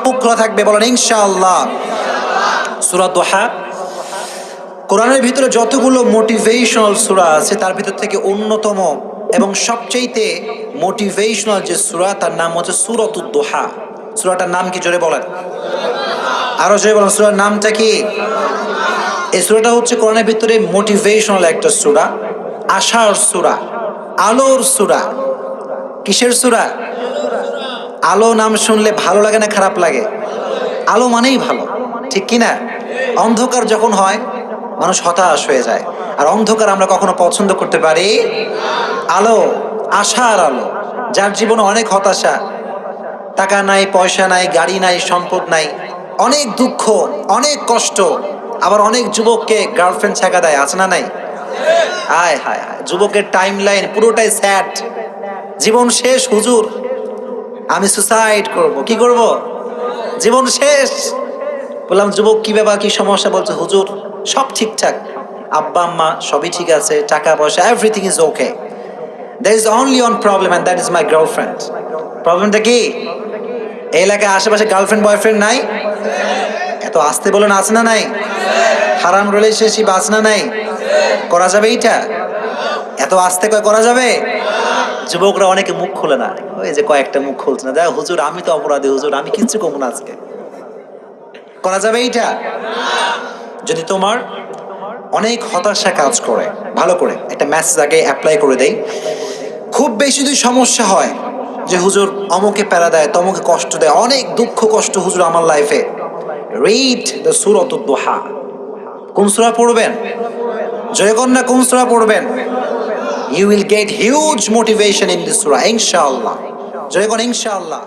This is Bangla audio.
খোলা থাকবে, বলেন ইনশাআল্লাহ। সূরা দুহা কোরআনের ভিতরে যতগুলো মোটিভেশনাল সূরা আছে তার ভিতর থেকে অন্যতম এবং সবচেয়ে মোটিভেশনাল যে সূরা তার নাম হচ্ছে সূরাতুদ দুহা। সূরাটার নাম কি জোরে বলেন, আরো জোরে বলেন, সূরার নামটা কি? এই সূরাটা হচ্ছে কোরআনের ভিতরে মোটিভেশনাল একটা সূরা, আশার সূরা, আলোর সূরা। কিসের সূরা? আলো নাম শুনলে ভালো লাগে না খারাপ লাগে? আলো মানেই ভালো, ঠিক কিনা? অন্ধকার যখন হয় মানুষ হতাশ হয়ে যায়, আর অন্ধকার আমরা কখনো পছন্দ করতে পারি? আলো, আশার আলো। যার জীবনে অনেক হতাশা, টাকা নাই, পয়সা নাই, গাড়ি নাই, সম্পদ নাই, অনেক দুঃখ, অনেক কষ্ট, আবার অনেক যুবককে গার্লফ্রেন্ড ছেঁকা দেয়, আছে না নাই? হায় হায় হায়, যুবকের টাইম লাইন পুরোটাই স্যাড। জীবন শেষ হুজুর, আমি সুসাইড করব। কি করব? জীবন শেষ। বললাম যুবক কি ব্যাপার, কি সমস্যা? বলছে হুজুর সব ঠিকঠাক, আব্বা আম্মা সবই ঠিক আছে, টাকা পয়সা everything is okay, there is only one problem and that is my girlfriend. প্রবলেমটা কি? এই এলাকায় আশেপাশে গার্লফ্রেন্ড বয়ফ্রেন্ড নাই? এত আসতে বলেন, আছে না নাই? হারাম রিলেশনশিপ আছে না নাই? করা যাবে এইটা? এত আসতে কয় করা যাবে? যুবকরা অনেকে মুখ খুলে না, ওই যে কয়েকটা মুখ খুলছে না, দেখ হুজুর আমি তো অপরাধী, হুজুর আমি কিচ্ছু কমু না আজকে। করা যাবে এইটা? যদি তোমার অনেক হতাশা কাজ করে, ভালো করে একটা মেসেজ আগে অ্যাপ্লাই করে দেই। খুব বেশি যদি সমস্যা হয় যে হুজুর অমুকে প্যারা দেয়, তমুকে কষ্ট দেয়, অনেক দুঃখ কষ্ট হুজুর আমার লাইফে, রিড দ্য সূরাতুদ দুহা। কোন সূরা পড়বেন? জয়গণ না, কোন সূরা পড়বেন? You will get huge motivation in this surah, inshallah. জয়গণ ইনশাআল্লাহ।